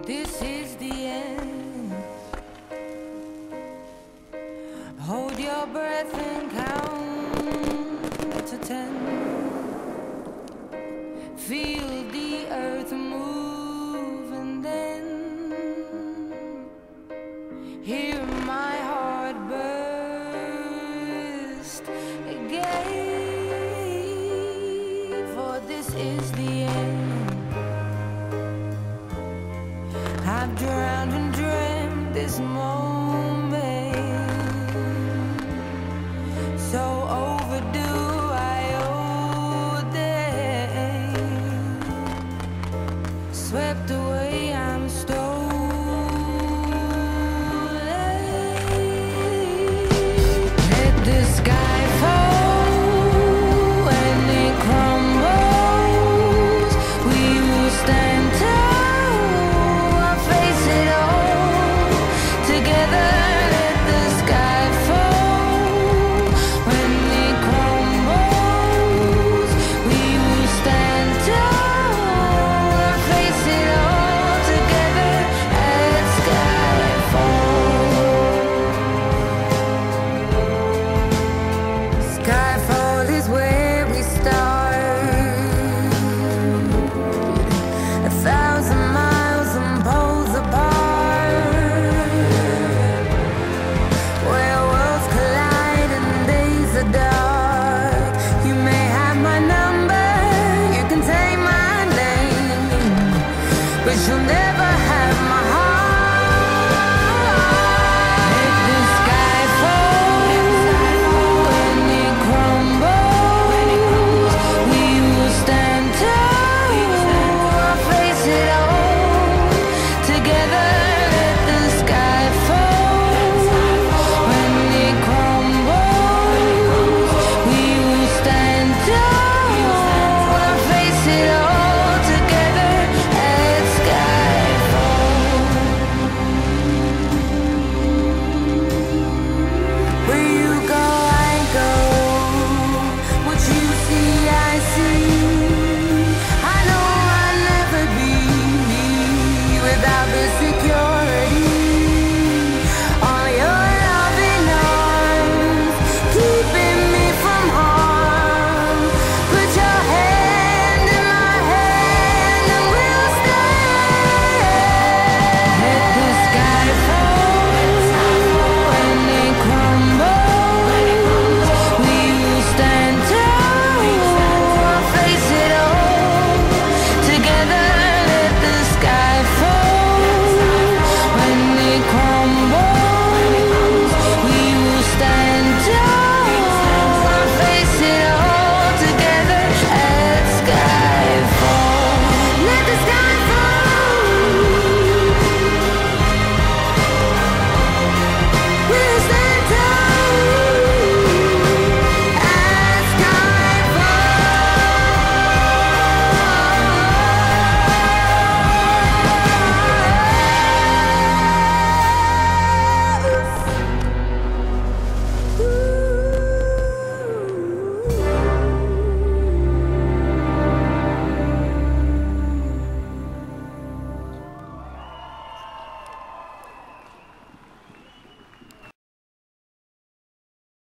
This is the end. Hold your breath and count to 10. Feel the earth move and then hear my heart burst again. For this is the end. I've drowned and dreamt this moment, so overdue I owe them. Swept away, I'm stolen. Let the sky fall and it crumbles. We will stand tall. But you'll never